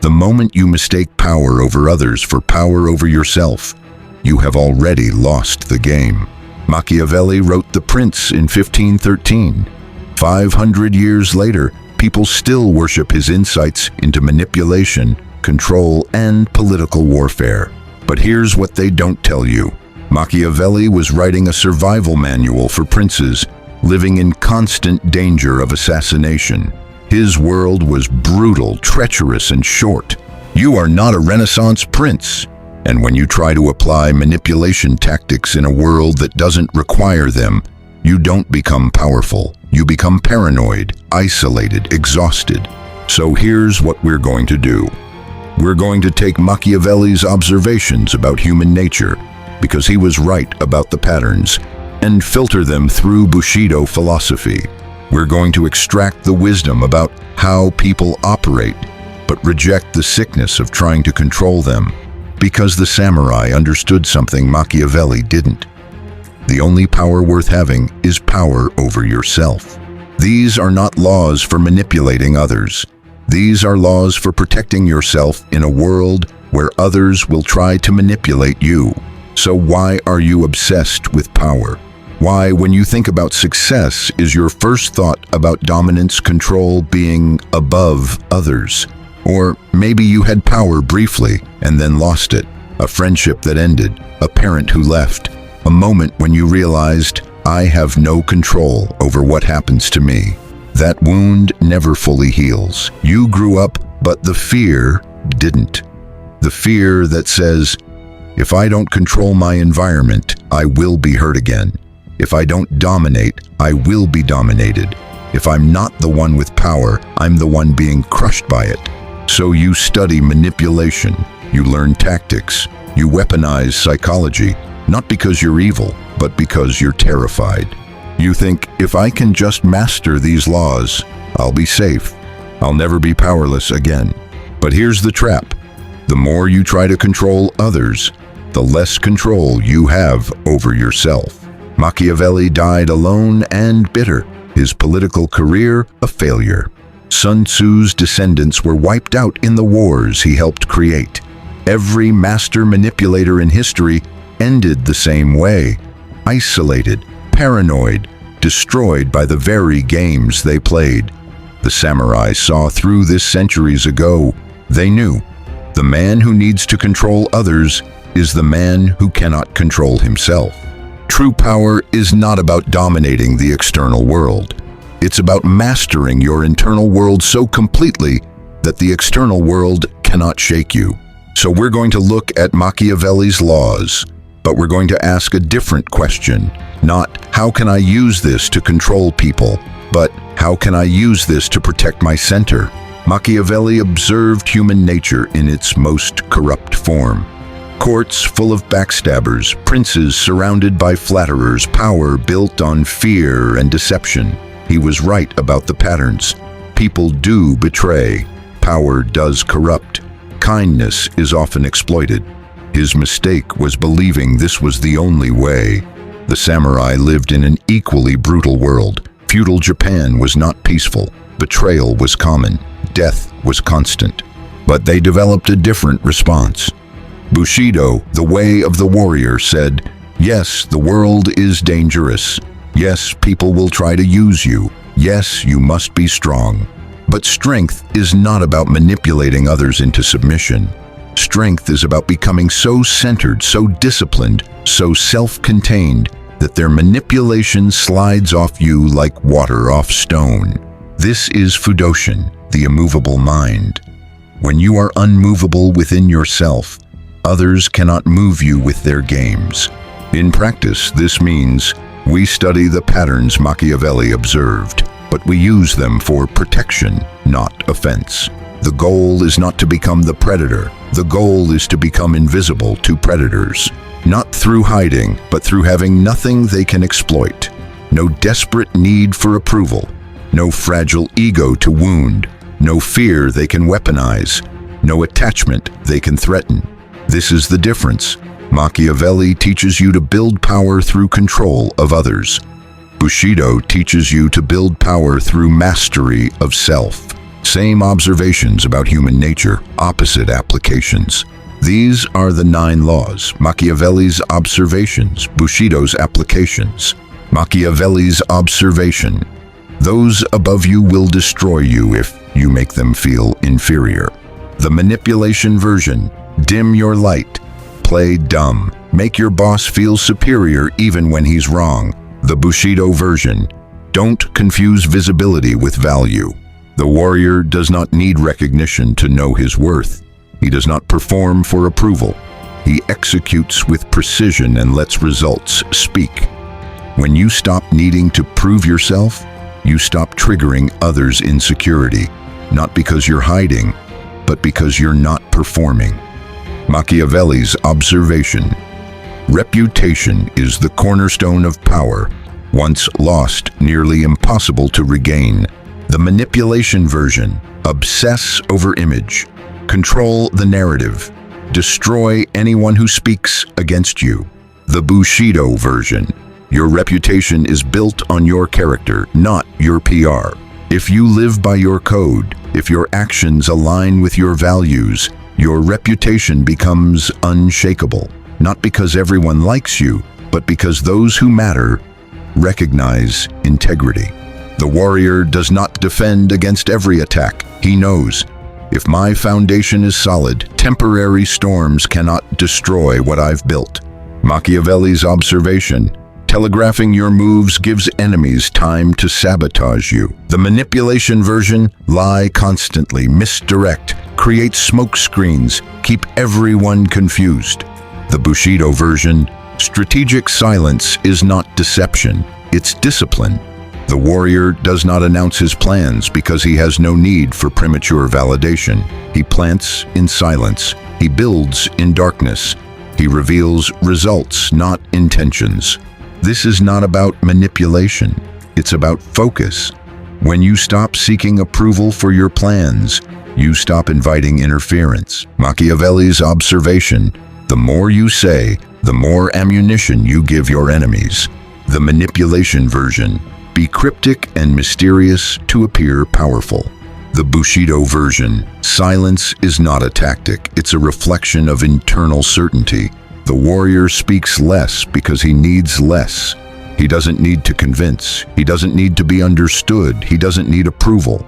The moment you mistake power over others for power over yourself, you have already lost the game. Machiavelli wrote The Prince in 1513. 500 years later, people still worship his insights into manipulation, control, and political warfare. But here's what they don't tell you. Machiavelli was writing a survival manual for princes living in constant danger of assassination. His world was brutal, treacherous, and short. You are not a Renaissance prince. And when you try to apply manipulation tactics in a world that doesn't require them, you don't become powerful. You become paranoid, isolated, exhausted. So here's what we're going to do. We're going to take Machiavelli's observations about human nature, because he was right about the patterns, and filter them through Bushido philosophy. We're going to extract the wisdom about how people operate, but reject the sickness of trying to control them, because the samurai understood something Machiavelli didn't. The only power worth having is power over yourself. These are not laws for manipulating others. These are laws for protecting yourself in a world where others will try to manipulate you. So why are you obsessed with power? Why, when you think about success, is your first thought about dominance, control, being above others? Or maybe you had power briefly and then lost it. A friendship that ended, a parent who left, a moment when you realized, I have no control over what happens to me. That wound never fully heals. You grew up, but the fear didn't. The fear that says, if I don't control my environment, I will be hurt again. If I don't dominate, I will be dominated. If I'm not the one with power, I'm the one being crushed by it. So you study manipulation, you learn tactics, you weaponize psychology, not because you're evil, but because you're terrified. You think, if I can just master these laws, I'll be safe. I'll never be powerless again. But here's the trap. The more you try to control others, the less control you have over yourself. Machiavelli died alone and bitter, his political career a failure. Sun Tzu's descendants were wiped out in the wars he helped create. Every master manipulator in history ended the same way, isolated, paranoid, destroyed by the very games they played. The samurai saw through this centuries ago. They knew, the man who needs to control others is the man who cannot control himself. True power is not about dominating the external world. It's about mastering your internal world so completely that the external world cannot shake you. So we're going to look at Machiavelli's laws, but we're going to ask a different question. Not, how can I use this to control people, but how can I use this to protect my center? Machiavelli observed human nature in its most corrupt form. Courts full of backstabbers, princes surrounded by flatterers, power built on fear and deception. He was right about the patterns. People do betray. Power does corrupt. Kindness is often exploited. His mistake was believing this was the only way. The samurai lived in an equally brutal world. Feudal Japan was not peaceful. Betrayal was common. Death was constant. But they developed a different response. Bushido, the way of the warrior, said, yes, the world is dangerous. Yes, people will try to use you. Yes, you must be strong. But strength is not about manipulating others into submission. Strength is about becoming so centered, so disciplined, so self-contained that their manipulation slides off you like water off stone. This is Fudoshin, the immovable mind. When you are unmovable within yourself, others cannot move you with their games. In practice, this means we study the patterns Machiavelli observed, but we use them for protection, not offense. The goal is not to become the predator. The goal is to become invisible to predators. Not through hiding, but through having nothing they can exploit. No desperate need for approval. No fragile ego to wound. No fear they can weaponize. No attachment they can threaten. This is the difference. Machiavelli teaches you to build power through control of others. Bushido teaches you to build power through mastery of self. Same observations about human nature, opposite applications. These are the 9 laws, Machiavelli's observations, Bushido's applications. Machiavelli's observation. Those above you will destroy you if you make them feel inferior. The manipulation version. Dim your light. Play dumb. Make your boss feel superior even when he's wrong. The Bushido version. Don't confuse visibility with value. The warrior does not need recognition to know his worth. He does not perform for approval. He executes with precision and lets results speak. When you stop needing to prove yourself, you stop triggering others' insecurity, not because you're hiding, but because you're not performing. Machiavelli's observation. Reputation is the cornerstone of power. Once lost, nearly impossible to regain. The manipulation version. Obsess over image. Control the narrative. Destroy anyone who speaks against you. The Bushido version. Your reputation is built on your character, not your PR. If you live by your code, if your actions align with your values, your reputation becomes unshakable. Not because everyone likes you, but because those who matter recognize integrity. The warrior does not defend against every attack. He knows, if my foundation is solid, temporary storms cannot destroy what I've built. Machiavelli's observation. Telegraphing your moves gives enemies time to sabotage you. The manipulation version. Lie constantly, misdirect, create smoke screens, keep everyone confused. The Bushido version. Strategic silence is not deception, it's discipline. The warrior does not announce his plans because he has no need for premature validation. He plants in silence. He builds in darkness. He reveals results, not intentions. This is not about manipulation. It's about focus. When you stop seeking approval for your plans, you stop inviting interference. Machiavelli's observation. The more you say, the more ammunition you give your enemies. The manipulation version. Be cryptic and mysterious to appear powerful. The Bushido version. Silence is not a tactic, it's a reflection of internal certainty. The warrior speaks less because he needs less. He doesn't need to convince. He doesn't need to be understood. He doesn't need approval.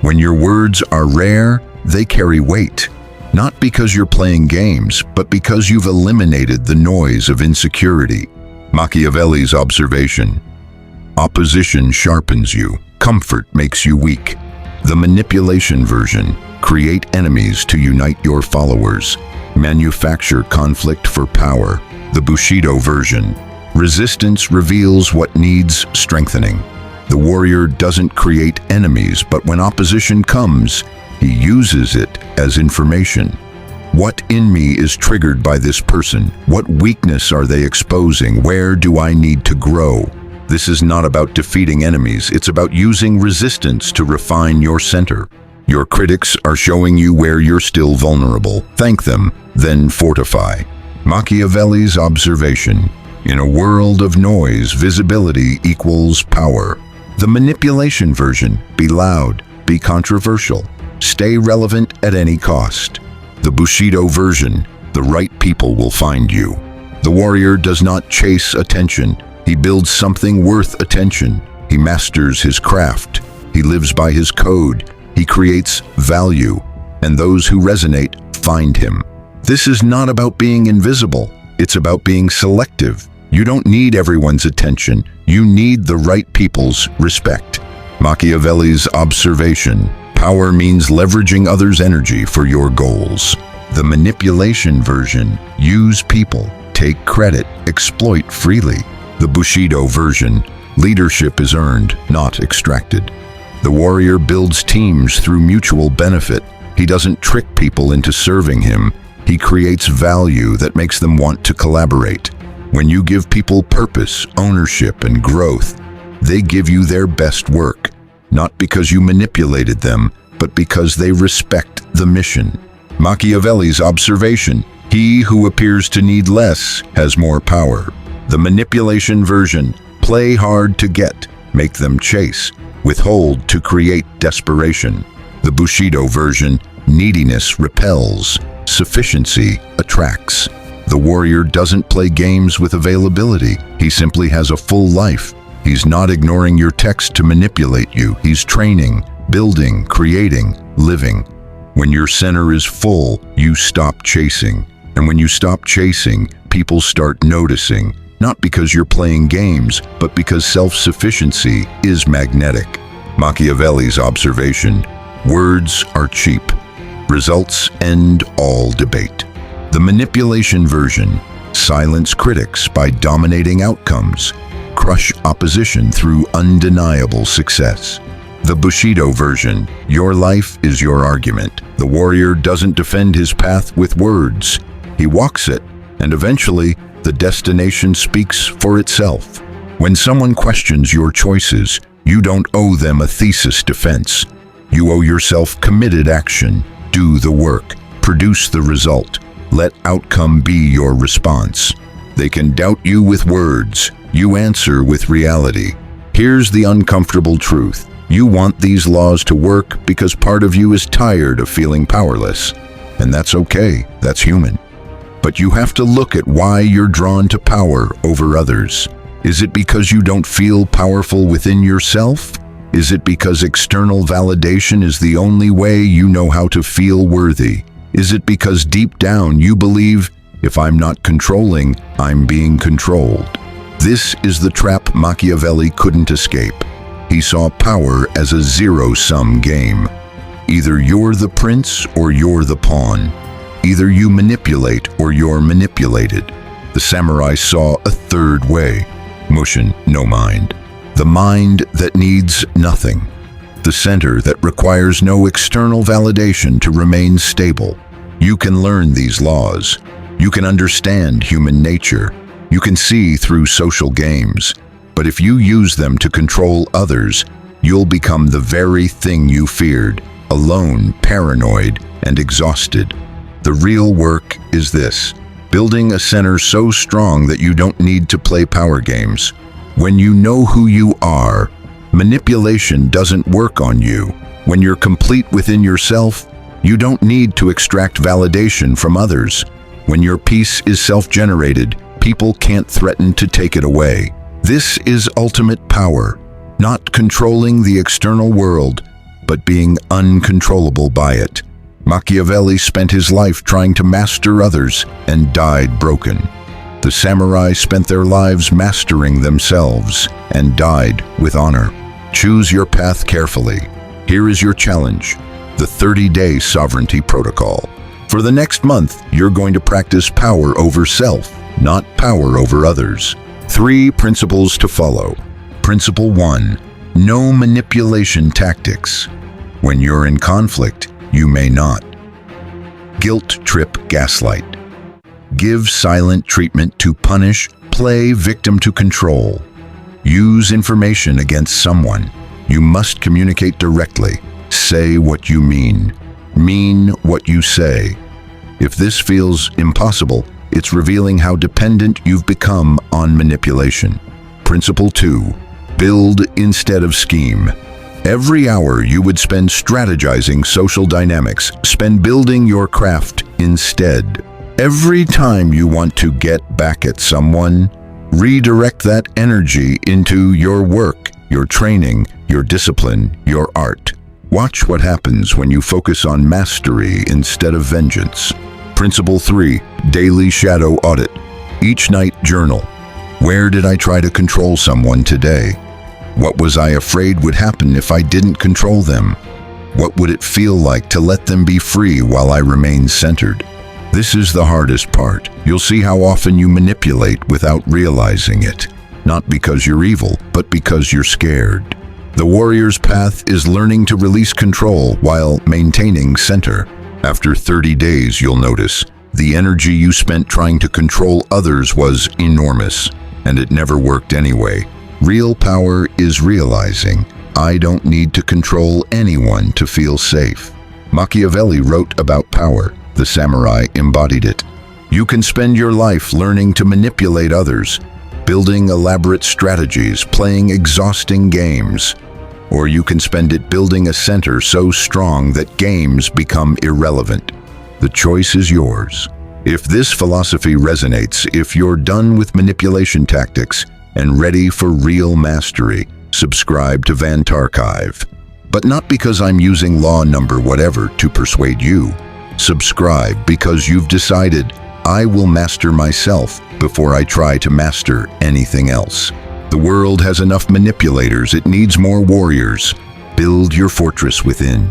When your words are rare, they carry weight. Not because you're playing games, but because you've eliminated the noise of insecurity. Machiavelli's observation. Opposition sharpens you. Comfort makes you weak. The manipulation version. Create enemies to unite your followers. Manufacture conflict for power. The Bushido version. Resistance reveals what needs strengthening. The warrior doesn't create enemies, but when opposition comes, he uses it as information. What in me is triggered by this person? What weakness are they exposing? Where do I need to grow? This is not about defeating enemies, it's about using resistance to refine your center. Your critics are showing you where you're still vulnerable. Thank them, then fortify. Machiavelli's observation. In a world of noise, visibility equals power. The manipulation version. Be loud, be controversial. Stay relevant at any cost. The Bushido version. The right people will find you. The warrior does not chase attention. He builds something worth attention. He masters his craft. He lives by his code. He creates value. And those who resonate find him. This is not about being invisible. It's about being selective. You don't need everyone's attention. You need the right people's respect. Machiavelli's observation. Power means leveraging others' energy for your goals. The manipulation version. Use people. Take credit. Exploit freely. The Bushido version. Leadership is earned, not extracted. The warrior builds teams through mutual benefit. He doesn't trick people into serving him. He creates value that makes them want to collaborate. When you give people purpose, ownership, and growth, they give you their best work, not because you manipulated them, but because they respect the mission. Machiavelli's observation. He who appears to need less has more power. The manipulation version. Play hard to get, make them chase, withhold to create desperation. The Bushido version, neediness repels, sufficiency attracts. The warrior doesn't play games with availability. He simply has a full life. He's not ignoring your text to manipulate you. He's training, building, creating, living. When your center is full, you stop chasing. And when you stop chasing, people start noticing. Not because you're playing games, but because self-sufficiency is magnetic. Machiavelli's observation: words are cheap. Results end all debate. The manipulation version: silence critics by dominating outcomes. Crush opposition through undeniable success. The Bushido version: your life is your argument. The warrior doesn't defend his path with words. He walks it, and eventually, the destination speaks for itself. When someone questions your choices, you don't owe them a thesis defense. You owe yourself committed action. Do the work. Produce the result. Let outcome be your response. They can doubt you with words. You answer with reality. Here's the uncomfortable truth. You want these laws to work because part of you is tired of feeling powerless. And that's okay. That's human. But you have to look at why you're drawn to power over others. Is it because you don't feel powerful within yourself? Is it because external validation is the only way you know how to feel worthy? Is it because deep down you believe, if I'm not controlling, I'm being controlled? This is the trap Machiavelli couldn't escape. He saw power as a zero-sum game. Either you're the prince or you're the pawn. Either you manipulate or you're manipulated. The samurai saw a third way. Mushin, no mind. The mind that needs nothing. The center that requires no external validation to remain stable. You can learn these laws. You can understand human nature. You can see through social games. But if you use them to control others, you'll become the very thing you feared, alone, paranoid, and exhausted. The real work is this: building a center so strong that you don't need to play power games. When you know who you are, manipulation doesn't work on you. When you're complete within yourself, you don't need to extract validation from others. When your peace is self-generated, people can't threaten to take it away. This is ultimate power, not controlling the external world, but being uncontrollable by it. Machiavelli spent his life trying to master others and died broken. The samurai spent their lives mastering themselves and died with honor. Choose your path carefully. Here is your challenge: the 30-day sovereignty protocol. For the next month, you're going to practice power over self, not power over others. 3 principles to follow. Principle 1: no manipulation tactics. When you're in conflict, you may not. Guilt trip gaslight. Give silent treatment to punish, play victim to control. Use information against someone. You must communicate directly. Say what you mean what you say. If this feels impossible, it's revealing how dependent you've become on manipulation. Principle 2: build instead of scheme. Every hour you would spend strategizing social dynamics, spend building your craft instead. Every time you want to get back at someone, redirect that energy into your work, your training, your discipline, your art. Watch what happens when you focus on mastery instead of vengeance. Principle 3: daily shadow audit. Each night journal. Where did I try to control someone today? What was I afraid would happen if I didn't control them? What would it feel like to let them be free while I remain centered? This is the hardest part. You'll see how often you manipulate without realizing it. Not because you're evil, but because you're scared. The warrior's path is learning to release control while maintaining center. After 30 days, you'll notice the energy you spent trying to control others was enormous, and it never worked anyway. Real power is realizing, I don't need to control anyone to feel safe. Machiavelli wrote about power. The samurai embodied it. You can spend your life learning to manipulate others, building elaborate strategies, playing exhausting games. or you can spend it building a center so strong that games become irrelevant. The choice is yours. If this philosophy resonates, if you're done with manipulation tactics and ready for real mastery, subscribe to Vantarchive. But not because I'm using law number whatever to persuade you. Subscribe because you've decided I will master myself before I try to master anything else. The world has enough manipulators, it needs more warriors. Build your fortress within.